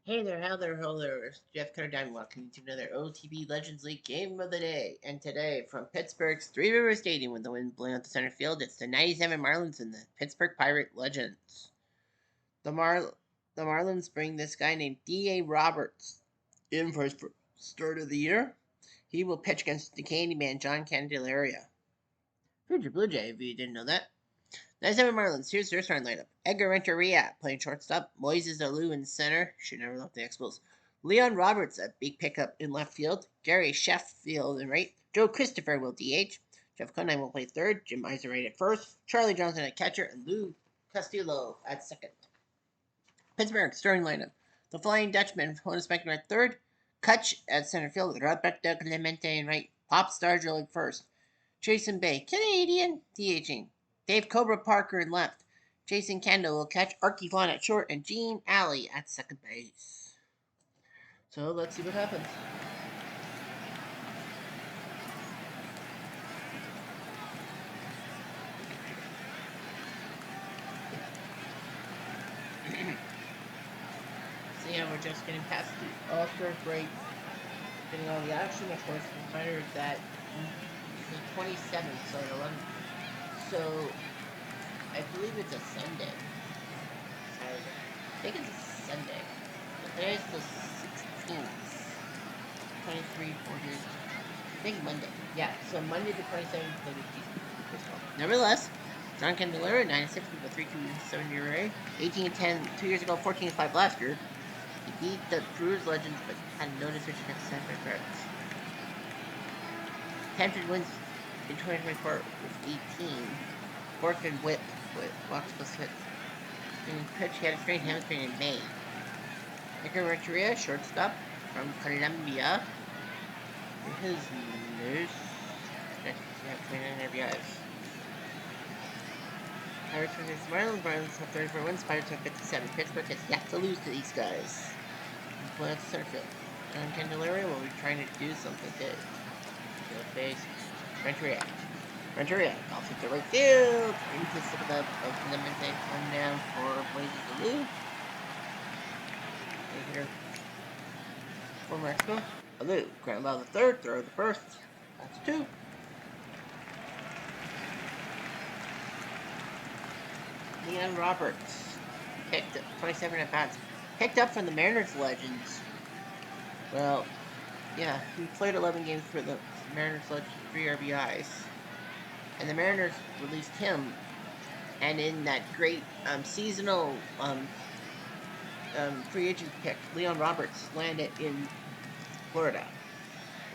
Hey there, how there, ho there. It's Jeff Cutterdine, welcome to another OTB Legends League Game of the Day. And today, from Pittsburgh's Three River Stadium with the wind blowing out the center field, it's the 97 Marlins and the Pittsburgh Pirate Legends. The, the Marlins bring this guy named D.A. Roberts in for his start of the year. He will pitch against the Candyman, John Candelaria. Future Blue Jay, if you didn't know that. 97 Marlins, here's their starting lineup. Edgar Renteria playing shortstop. Moises Alou in center. Should never left the Expos. Leon Roberts, a big pickup in left field. Gary Sheffield in right. Joe Christopher will DH. Jeff Conine will play third. Jim Iserate at first. Charlie Johnson at catcher. And Lou Castillo at second. Pittsburgh starting lineup. The Flying Dutchman, Honus Beckner at third. Kutch at center field. Roberto Clemente in right. Pop Stargell at first. Jason Bay, Canadian, DHing. Dave Cobra Parker in left. Jason Kendo will catch. Archie Vaughn at short. And Gene Alley at second base. So let's see what happens. So yeah, we're just getting past the All-Star break. Getting all the action. Of course, the reminder that the 27th, so 11. So I believe it's a Sunday. I think it's a Sunday. But today's the 16th. 23, 40. I think Monday. Yeah, so Monday the 27th of the baseball. Nevertheless, John Candelaria, 9-6 with a 3.27 ERA. 18-10 2 years ago, 14-5 last year. He beat the Brewers Legends, but had no decision against the San Fran Pirates. 10 wins in 2024 with 18. Fourth and whip with walks plus hits. In pitch, he had a strained hamstring in May. Edgar Renteria, shortstop from Colombia. His news. Yeah, 29 RBIs. Pirates versus Marlins. Marlins have 34 wins. Pirates have 57. Pittsburgh has yet to lose to these guys. Play at the center field. John Candelaria will be trying to do something good. Field base. Renteria. Renteria golfs into right field. Into the slip of Clemente. One down for Moises Alou. Here. For Mexico. Alou. Ground ball to third. Throw to first. That's 2. Leon Roberts. Picked up 27 at bats. Picked up from the Mariners Legends. Well, yeah, he played 11 games for the Mariners Legends, 3 RBIs. And the Mariners released him. And in that great seasonal free agent pick, Leon Roberts landed in Florida.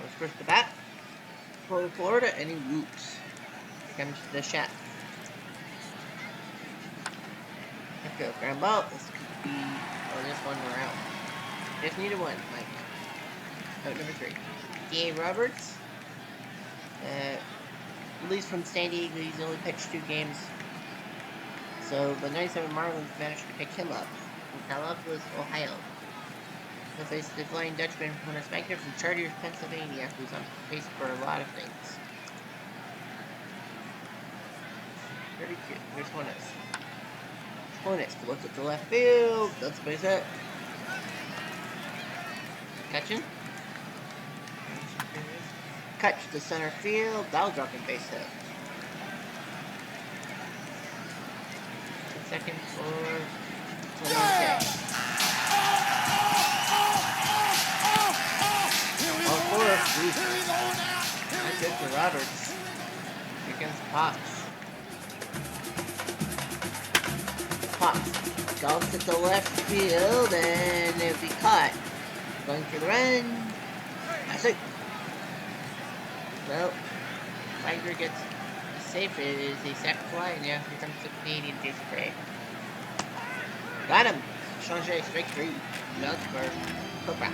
Was first to bat for Florida, and he whoops. Here comes the shot. Let's go. Ground ball. This could be. Oh, this one we're out. Just need a one, Mike. Out number 3. D.A. Roberts. Released from San Diego, he's only pitched 2 games. So the 97 Marlins managed to pick him up from Columbus, Ohio. He'll face the Flying Dutchman from Honus Beckner from Chartiers, Pennsylvania, who's on pace for a lot of things. Very cute. There's Honus. Honus looks at the left field. That's base hit. Catching. Catch to center field. That'll drop in base hit. Second for Clemente. All 4. That's good for Roberts. Here comes Pops. Pops golfs at the left field and it'll be caught. Going for the run. That's it. Well, Tiger gets safe. It is a sack fly, and yeah, here comes the Canadian Jason Gray. Got him! Changer, strike 3. Love for Cobra.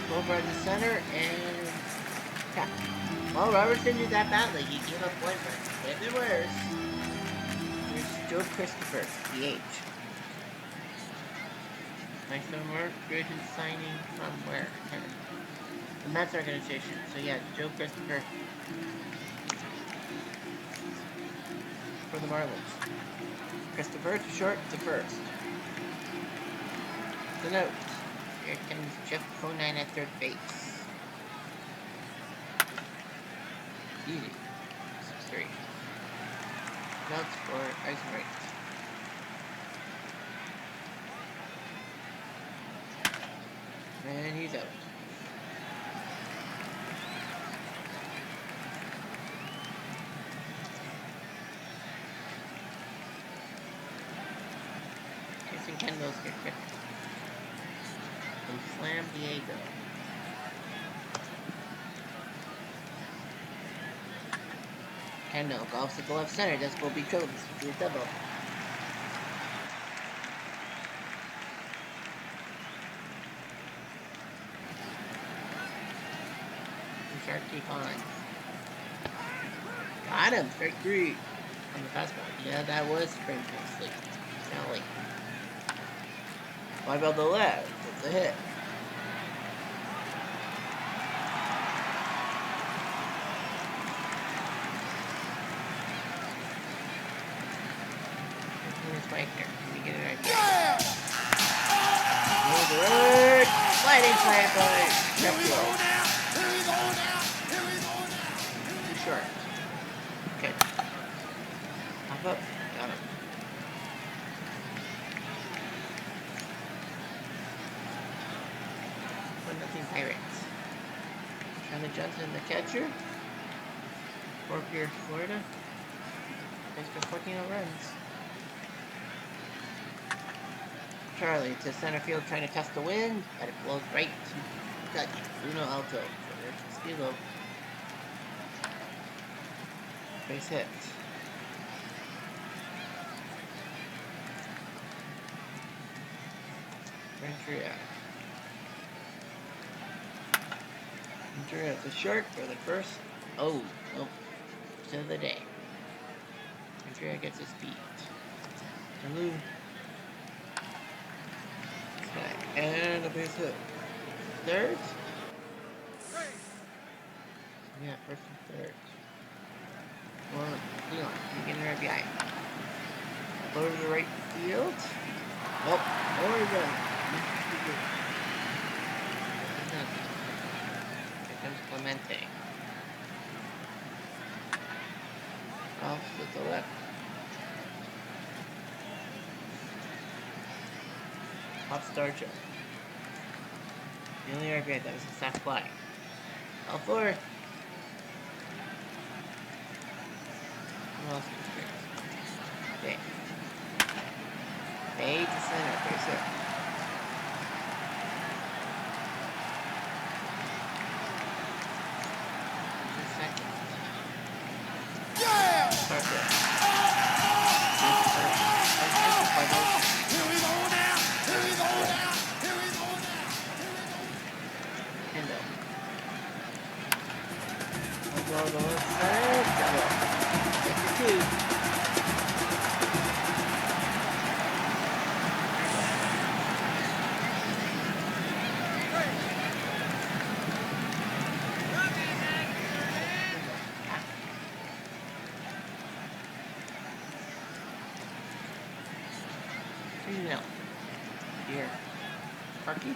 Cobra in the center, and tap. Well, Roberts didn't do that badly. He gave up 1 run. If it worse, here's Joe Christopher, DH. Nice more good signing from where? The Mets organization. So yeah, Joe Christopher for the Marlins. Christopher to short to first. the note. Here comes Jeff Conine at third base. Easy. 6-3. Notes for Eisenreich. And he's out. Jason Kendall's kicker. From Slam Diego. Kendall golfs at the left center. This will be trouble. This will be a double. Shark keep on. Got him. Strike 3 on the fastball. Yeah, that was spring sleep. Now like. Why about the left? It's a hit. Here's Wagner. Can we get it right there? Good. Sliding slam by Sheffield. Too short. Okay. Hop up. Got him. 1-0 Pirates. Chandler Johnson, the catcher. Fort Pierce, Florida. Thanks for 14 runs. Charlie to center field trying to test the wind, but it blows right to touch. Bruno Alto for Stilo. Base hit. Ventura. Ventura to short for the first. Oh, nope. To the day. Ventura gets his feet. Salute. And a base hit. Third? Yeah, first and third. Leon, you get an RBI. Go to the right field. Oh, there we go. Here comes Clemente. Off to the left. Off Starcho. The only RBI, that was a sack fly. All four. Who else is there? Okay. Fade to center. There's it. Second. Yeah! Start there. Go to the left side, double. Take your 2. No. Here. Parky.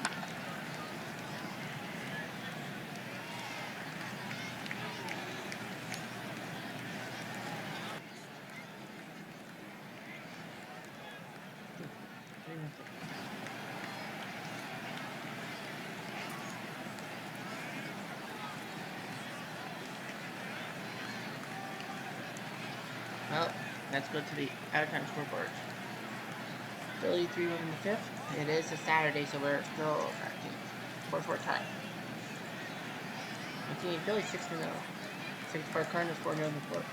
Well, let's go to the out-of-time scoreboard. Philly 3-1 in the 5th. It is a Saturday, so we're still tracking 4-4 tie. Philly 6-0. 6-4 Cardinals 4-0 in the 4th.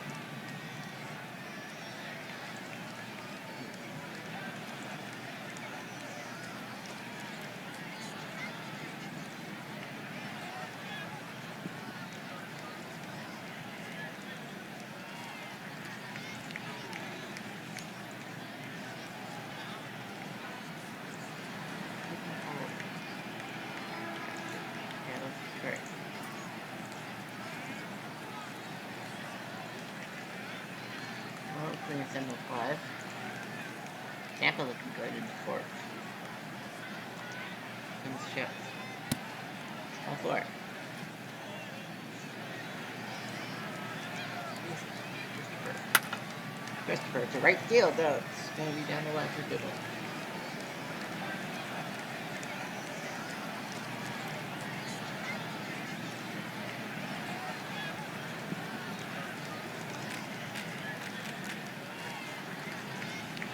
It's in the 5. Tampa looking good in the 4th. Let's shift. All for it. Christopher to right field, though. It's going to be down the line for Biddle.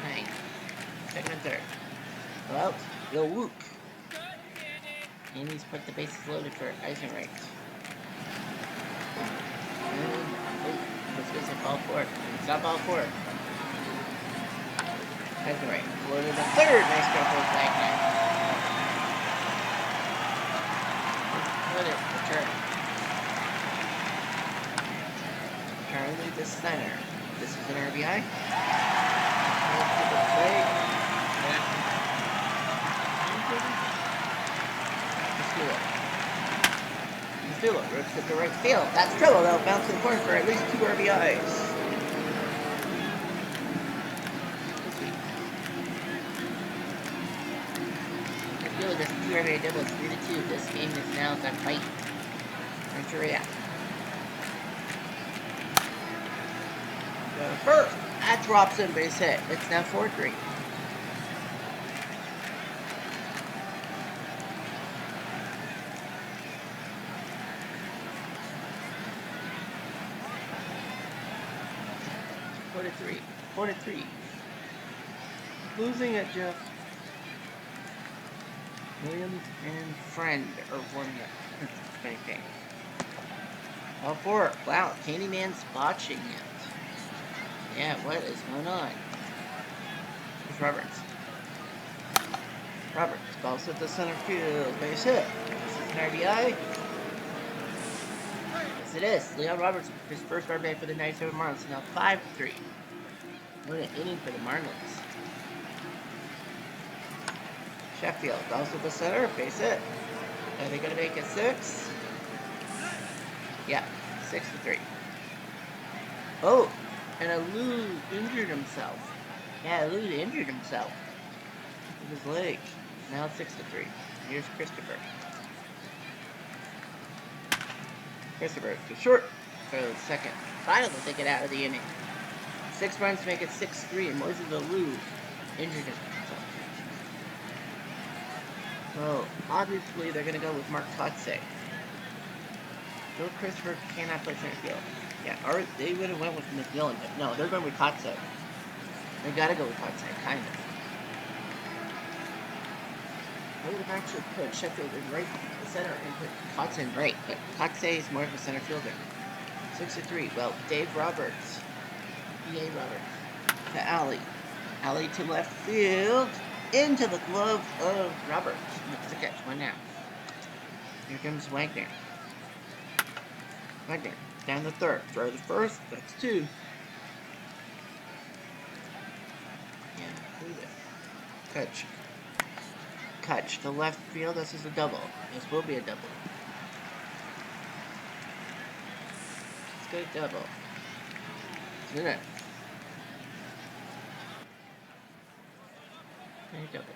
Nice. Second and third. Well, Bill Wook. And he's put the bases loaded for Eisenreich. This is a ball four. It's not ball four. Eisenreich. Loaded the third. Nice throw for Wagner. Put it. Return. Charlie the center. This is an RBI. To the plate. Mastula rotates to the right field. That's trouble though. Bounce to the corner for at least 2 RBIs. Mastula gets 2 RBI doubles, 3-2. This game is now got fight. Rancheria. First, that drops in base hit. It's now 4-3. Four to three. Losing it, Jeff. Williams and Friend are warming up. Funny thing. All four. Wow, Candyman's botching it. Yeah, what is going on? Here's Roberts. Roberts balls at the center field. Base hit. This is an RBI. Yes, it is. Leon Roberts, his first RBI for the 97 Marlins. Now 5-3. What an inning for the Marlins. Sheffield balls at the center. Base hit. Are they going to make it 6? Yeah, 6-3. Oh! And Alou injured himself. Yeah, Alou injured himself with his leg. Now it's 6-3. Here's Christopher. Christopher to short for the second. Finally, they get out of the inning. 6 runs to make it 6-3, and Moses Alou injured himself. So obviously they're gonna go with Mark Kotze. Bill Christopher cannot play center field. Yeah, or they would have went with McMillan, but no, they're going with Kotze. They gotta go with Kotze, kind of. I would have actually put Sheffield in right center and put Kotze in right, but Kotze is more of a center fielder. 6-3. Well, Dave Roberts. B.A. Roberts. To Alley. Alley to left field. Into the glove of Roberts. Makes the catch. 1 out. Here comes Wagner. Wagner. Down the third. Throw the first. That's 2. Yeah, who's it? Catch. Catch to left field. This is a double. This will be a double. Let's go double. It's in it. Double.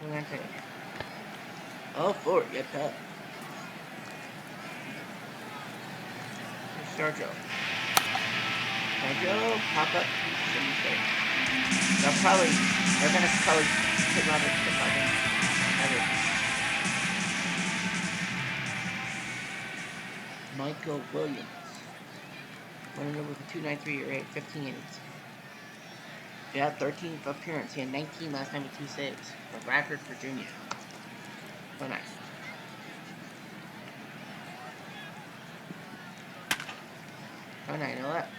We're gonna take it. Oh, 4. Get that. Sergio. Sergio, pop up. They're gonna probably hit Roberts to fucking. Michael Williams. Winning over with a 2.93 rate, 15 innings. Yeah, 13th appearance. He had 19 last time with 2 saves. A record for junior. So nice. Oh, 9 left.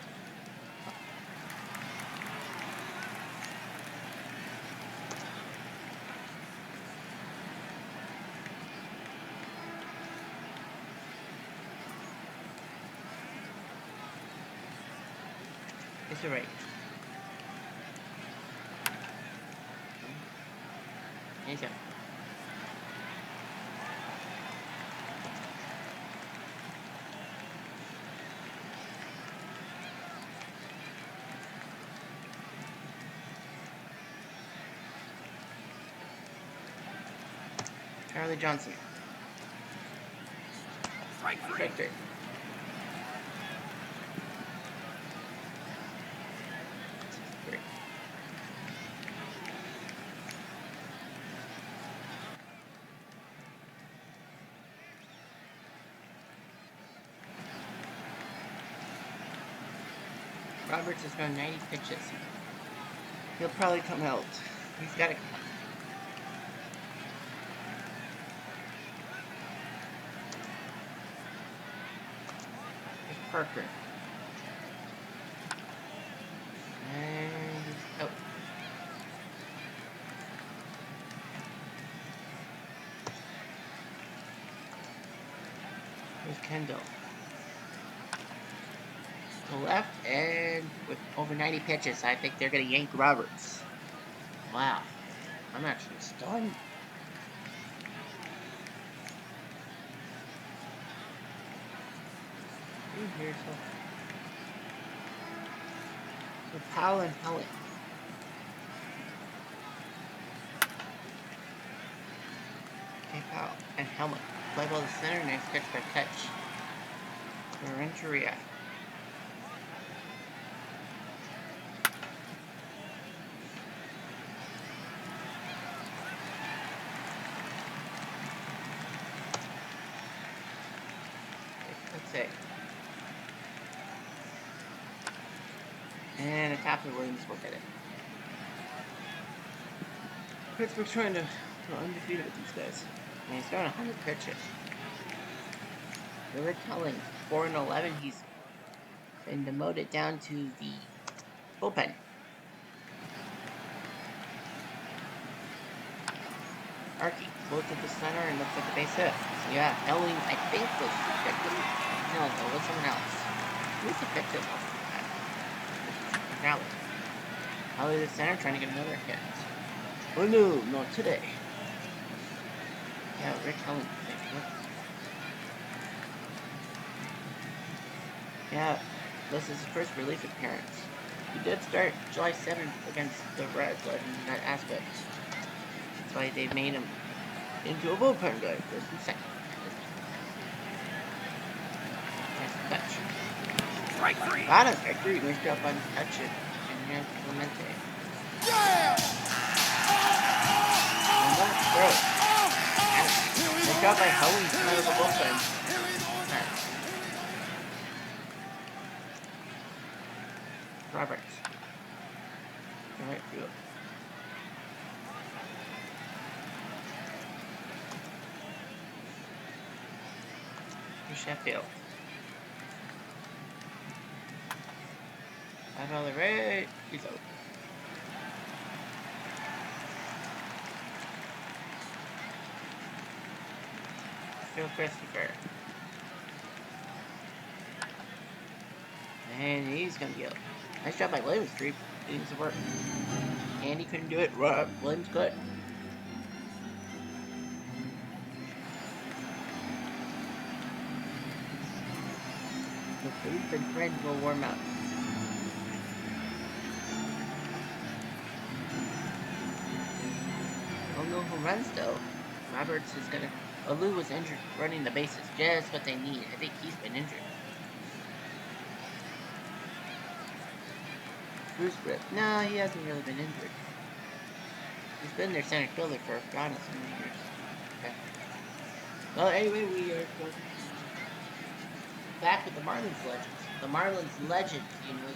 It's alright. Anytime. Charlie Johnson. Strike three. Roberts has thrown 90 pitches. He'll probably come out. He's got to come out. Here's Parker. And he's out. Here's Kendall. To the left, and with over 90 pitches, I think they're going to yank Roberts. Wow. I'm actually stunned. Here's so Powell and Helen. Okay, Powell and Helmet. Play ball to center, nice catch by catch. Renteria. Let's see. And a tap of Williams will get it. Pittsburgh's trying to go undefeated with these guys. And he's throwing 100 pitches. Rick Helling, 4-11. He's been demoted down to the bullpen. Archie goes to the center and looks like a base hit. So yeah, Helling, I think, was victim. No, it was someone else. Who's the victim of that? Rally. Helling to the center trying to get another hit. Oh no, not today. Yeah, Rick Helling. Yeah, this is his first relief appearance. He did start July 7th against the Reds in that aspect. That's why they made him into a bullpen guy, first and second. Nice touch. Strike three. Got him, strike three. Nice job on touch it. And here's Clemente. Yeah! And that's great. Nice job by Howie to come out of the bullpen. Roberts. Right field. To Sheffield. Out on the right. He's out. Phil Christopher. And he's gonna be out. Nice job by Williams, 3 innings of work. And he couldn't do it. Williams could. The Booth and Fred will warm up. Oh no home runs though. Roberts is gonna. Alou was injured running the bases, just what they need. I think he's been injured. Bruce Britt. No, he hasn't really been injured. He's been their center fielder for God knows how many years. Okay. Well, anyway, we are going back with the Marlins legends. The Marlins legends,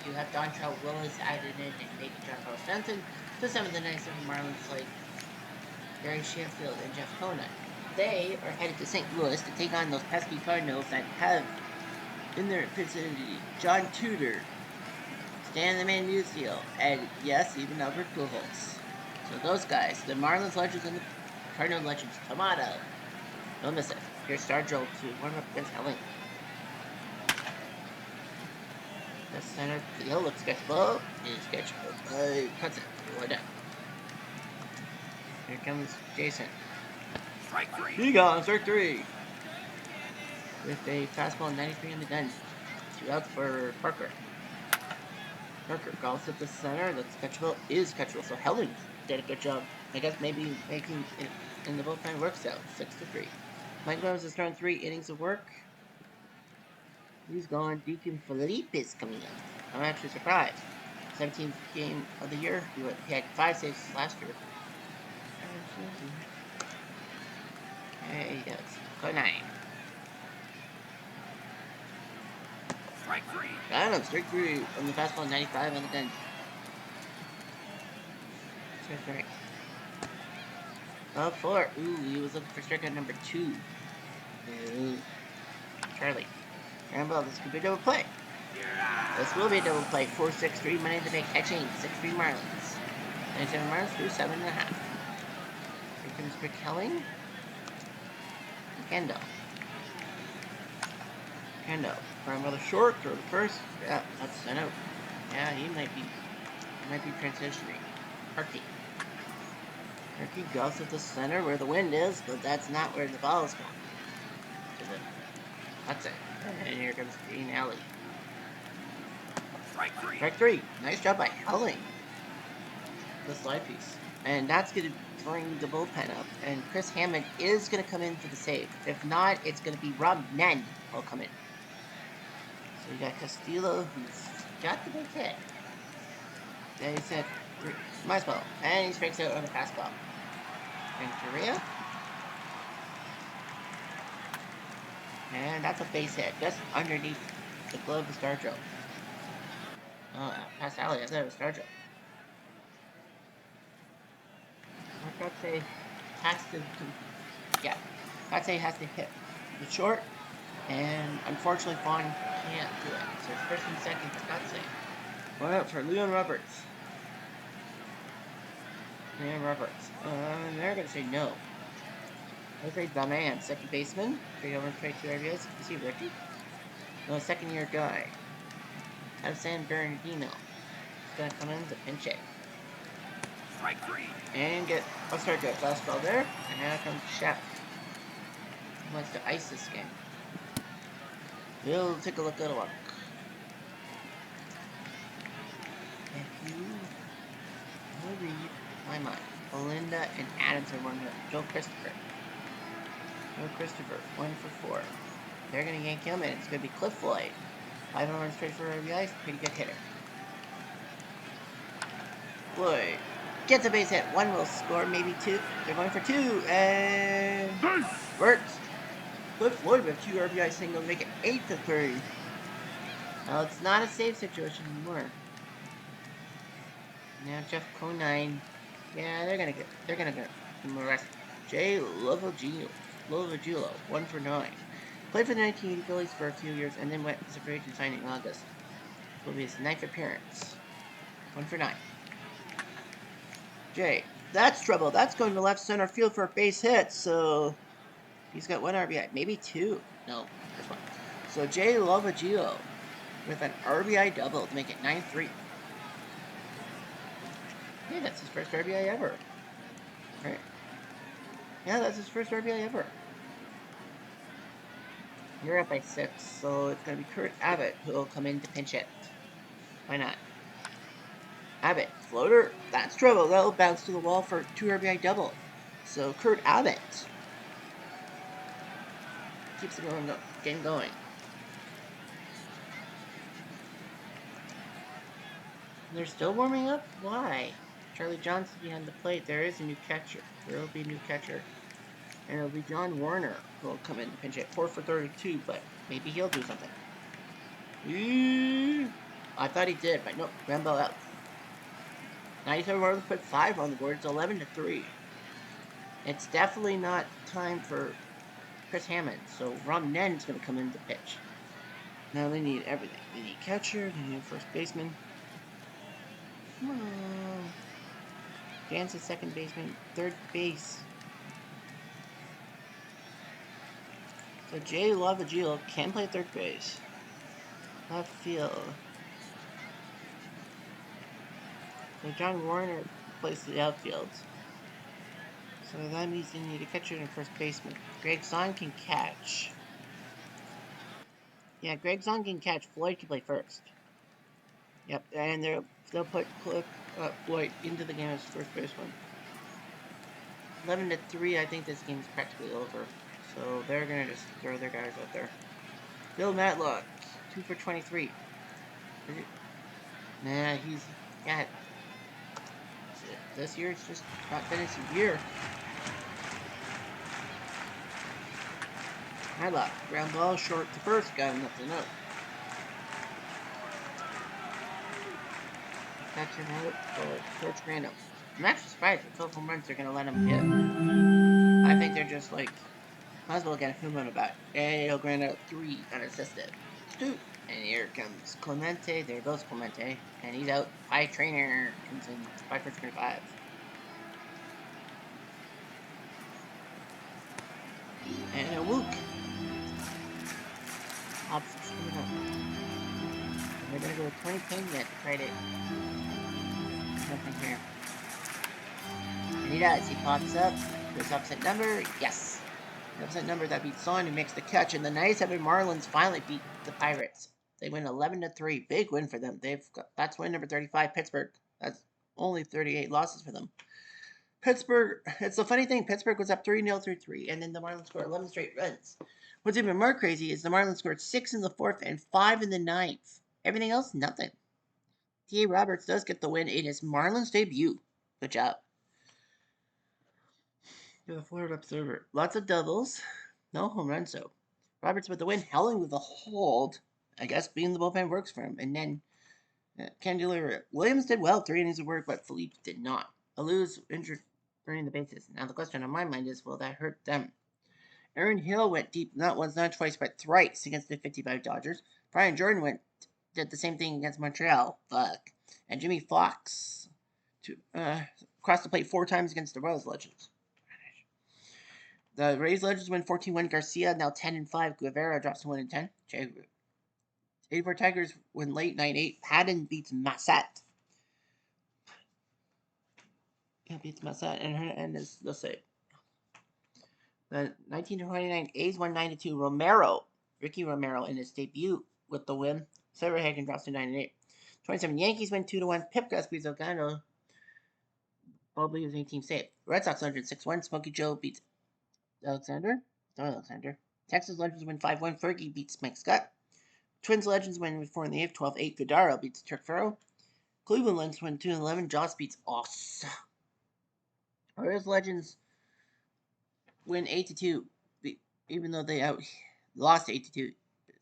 you have Dontrell Willis added in and maybe John Carlos Stanton. So some of the nicer Marlins like Gary Sheffield and Jeff Conant. They are headed to St. Louis to take on those pesky Cardinals that have in their vicinity John Tudor, Stan the Man Musial, and yes, even Albert Pujols. So those guys, the Marlins legends and the Cardinal legends, Tomato. Don't miss it. Here's Star Joel to warm up against Helling. The center field looks sketchable. Is sketchable. Cuts it. We're done. Here comes Jason. Strike three. He gone, strike three. With a fastball 93 in the gun. 2 outs for Parker. Parker calls at the center. That's catchable. Is catchable. So Helling did a good job. I guess maybe making it And the bullpen works out 6-3. Mike Rose has thrown 3 innings of work. He's gone. Deacon Felipe is coming in. I'm actually surprised. 17th game of the year. He had 5 saves last year. Okay, yes. Go 9. Strike 3. Got him. Strike 3 on the fastball, 95 on the gun. Strike 3. Up 4. Ooh, he was looking for strikeout number 2. Ooh. Charlie. Rambo, this could be a double play. This will be a double play. 4-6-3 money in the bank catching. 6-3 Marlins. 97 Marlins through 7.5. Here comes Rick Helling. Kendall. Grandmother short, throw to first. Yeah, that's sent out. Yeah, he might be transitioning. Harkey goes to the center where the wind is, but that's not where the ball is going. That's it. And here comes Dean Alley. Strike 3. Nice job by Helling. The slide piece. And that's going to bring the bullpen up. And Chris Hammond is going to come in for the save. If not, it's going to be Rob Nen will come in. So we got Castillo, who's got the big hit. Then he said, might as well. And he strikes out on the fastball. And Korea. And that's a base hit, just underneath the glove of Starjo. Oh, past Alley, I thought it was Starjo. Katse has to Katse has to hit the short, and unfortunately Fawn can't do it. So it's first and second for Katse. One out for Leon Roberts. They're going to say no. Jose Damayan, second baseman. 3 homers, 22 RBIs. Is he rookie? No, second-year guy. Out of San Bernardino. He's going to come in to pinch hit. Strike 3. And get a start good. Fastball there. And now comes Shep. He wants to ice this game. We'll take a look at a look. If you will read my mind, Belinda and Adams are 1 Joe Christopher. 1 for 4. They're going to yank him, and it's going to be Cliff Floyd. 5 homers straight for RBIs. Pretty good hitter. Floyd gets a base hit. 1 will score, maybe 2. They're going for 2, and works. Cliff Floyd with 2 RBI single to make it 8-3. Now it's not a save situation anymore. Now Jeff Conine. Yeah, they're gonna get him arrested. Jay Lovagiolo, 1 for 9. Played for the 1980 Phillies for a few years and then went as a free agent signing in August. This will be his 9th appearance. 1 for 9. Jay, that's trouble. That's going to left center field for a base hit, so he's got 1 RBI, maybe 2. No, just 1. So Jay Lovagiolo with an RBI double to make it 9-3. Yeah, that's his first RBI ever. Right. Yeah, that's his first RBI ever. You're up by 6, so it's going to be Kurt Abbott who will come in to pinch hit. Why not? Abbott, floater, that's trouble. That'll bounce to the wall for 2 RBI double. So Kurt Abbott keeps the game going. They're still warming up? Why? Charlie Johnson behind the plate. There is a new catcher. There will be a new catcher. And it'll be John Warner who will come in to pinch hit. 4 for 32, but maybe he'll do something. I thought he did, but nope. Rambo out. 97 Marlins put 5 on the board. It's 11-3. It's definitely not time for Chris Hammond, so Rob Nen's going to come in to pitch. Now they need everything. They need catcher, they need first baseman. Come on. Dan's a second baseman, third base. So Jay Lovagiolo can play third base. Left field. So John Warner plays the outfield. So that means they need a catcher and a first baseman. Greg Zahn can catch. Yeah, Greg Zahn can catch. Floyd can play first. Yep, and they'll put Floyd into the game as first baseman. 11-3. I think this game's practically over. So they're gonna just throw their guys out there. Bill Matlock, 2 for 23. Nah, he's got. This year it's just not been his year. Matlock, ground ball short to first, got nothing up. Catch him out for George Randall. I'm actually surprised with 12 home runs they're gonna let him hit. I think they're just like, might as well get a home run about it. And he'll grind out 3 unassisted. Scoot. And here comes Clemente. There goes Clemente. And he's out. High trainer comes in 5 for 25. And a Wook. Options coming up. And they're gonna go with 20 ping yet to try to. Nothing here. And he does. He pops up. Goes opposite number. Yes. The opposite number that beats Son, who makes the catch. And the 97 Marlins finally beat the Pirates. They win 11-3. Big win for them. That's win number 35. Pittsburgh. That's only 38 losses for them. Pittsburgh. It's a funny thing. Pittsburgh was up 3-0 through 3, and then the Marlins scored 11 straight runs. What's even more crazy is the Marlins scored 6 in the 4th and 5 in the 9th. Everything else, nothing. T.A. Roberts does get the win in his Marlins debut. Good job. The Florida Observer. Lots of doubles. No home runs, though. Roberts with the win. Helling with a hold. I guess being the bullpen works for him. And then can't deliver it. Williams did well. 3 innings of work, but Philippe did not. Alous injured running the bases. Now the question on my mind is, will that hurt them? Aaron Hill went deep not once, not twice, but thrice against the 55 Dodgers. Brian Jordan did the same thing against Montreal. Fuck. And Jimmy Fox crossed the plate 4 times against the Royals Legends. The Rays Legends win 14-1. Garcia now 10-5. Guevara drops to 1-10. 84 Tigers win late 9-8. Haddon beats Massat. Yeah, beats Massat, and Hernandez the save. The 1929 A's won 9-2. Ricky Romero in his debut with the win. Silverhagen drops to 9-8. 27 Yankees win 2-1. Pipka beats Ogano. Bobley was 18 save. Red Sox Legends 6-1. Smokey Joe beats Alexander. Texas Legends win 5-1. Fergie beats Mike Scott. Twins Legends win with 4 in the 8th. 12-8. Godaro beats Turk Farrow. Cleveland Legends win 2-11. Joss beats Oss. Orioles Legends win 8-2, even though they lost 8-2,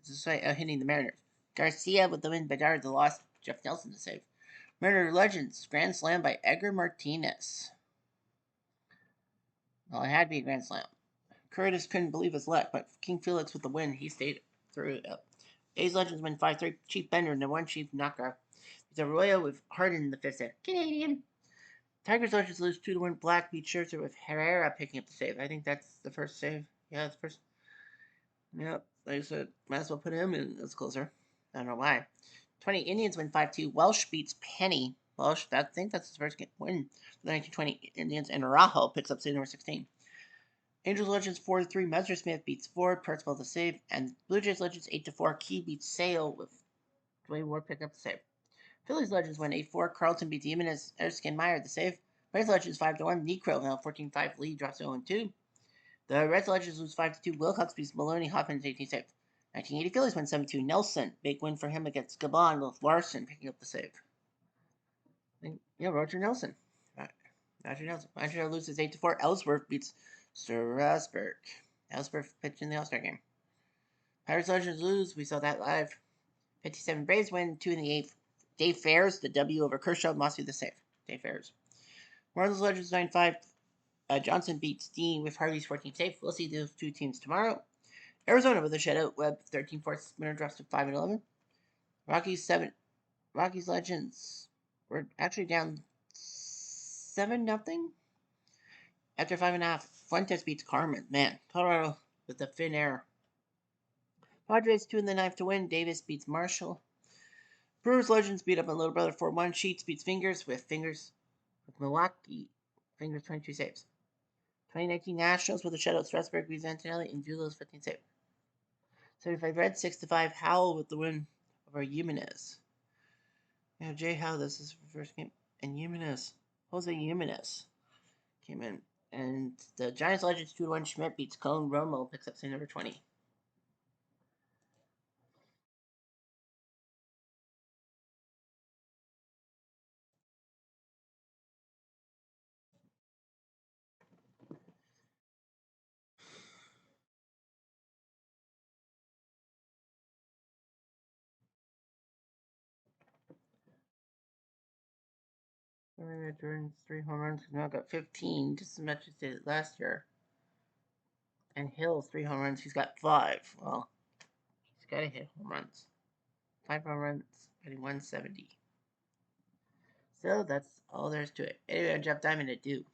despite hitting the Mariners. Garcia with the win, Bedard the loss, Jeff Nelson to save. Mariner Legends, grand slam by Edgar Martinez. Well, it had to be a grand slam. Curtis couldn't believe his luck, but King Felix with the win, he stayed through it up. A's Legends win 5-3, Chief Bender and the one Chief knockout. The Arroyo with Harden in the 5th set. Canadian. Tigers Legends lose 2-1. Black beat Scherzer with Herrera picking up the save. I think that's the first save. Yeah, it's the first. Yep, like I said, might as well put him in as closer. I don't know why. 20 Indians win 5-2. Welsh beats Penny. Welsh, I think that's his first win for the 1920 Indians. And Araujo picks up save number 16. Angels Legends 4-3. Messersmith beats Ford. Percival the save. And Blue Jays Legends 8-4. Key beats Sale with Dwayne Ward picking up the save. Phillies Legends win 8-4. Carlton beats Jimenez. Erskine Meyer the save. Reds Legends 5-1. Necro now 14-5. Lee drops 0-2. The Reds Legends lose 5-2. Wilcox beats Maloney. Hoffman 18 save. 1980 Phillies win 7-2. Nelson, big win for him against Gabon with Larson picking up the save. And, yeah, Roger Nelson. Roger Nelson. Montreal loses 8-4. Ellsworth beats Strasburg. Ellsworth pitched in the All-Star game. Pirates Legends lose. We saw that live. 57 Braves win 2 in the 8th. Dave Ferris, the W over Kershaw, must be the save. Dave Ferris. Marlins Legends 9-5. Johnson beats Dean with Harvey's 14 save. We'll see those 2 teams tomorrow. Arizona with a shutout. Webb 13-4. Spinner drops to 5-11. Rockies Legends were actually down 7-0 after 5.5. Fuentes beats Carmen. Man, Colorado with the thin air. Padres 2 in the 9th to win. Davis beats Marshall. Brewers Legends beat up on Little Brother 4-1. Sheets beats Fingers with Milwaukee. Fingers 22 saves. 2019 Nationals with a shutout. Strasburg beats Antonelli and Julo's 15 save. 75 Reds 6-5. Howell with the win over Jimenez. Yeah, Jay Howell, this is his first game. And Jose Jimenez came in. And the Giants Legends 2-1 Schmidt beats Cone Romo, picks up say number 20. Jordan's 3 home runs. He's now got 15, just as much as he did last year. And Hill's 3 home runs. He's got 5. Well, he's got to hit home runs. 5 home runs, getting 170. So that's all there is to it. Anyway, I'm Jeff Diamond at Do.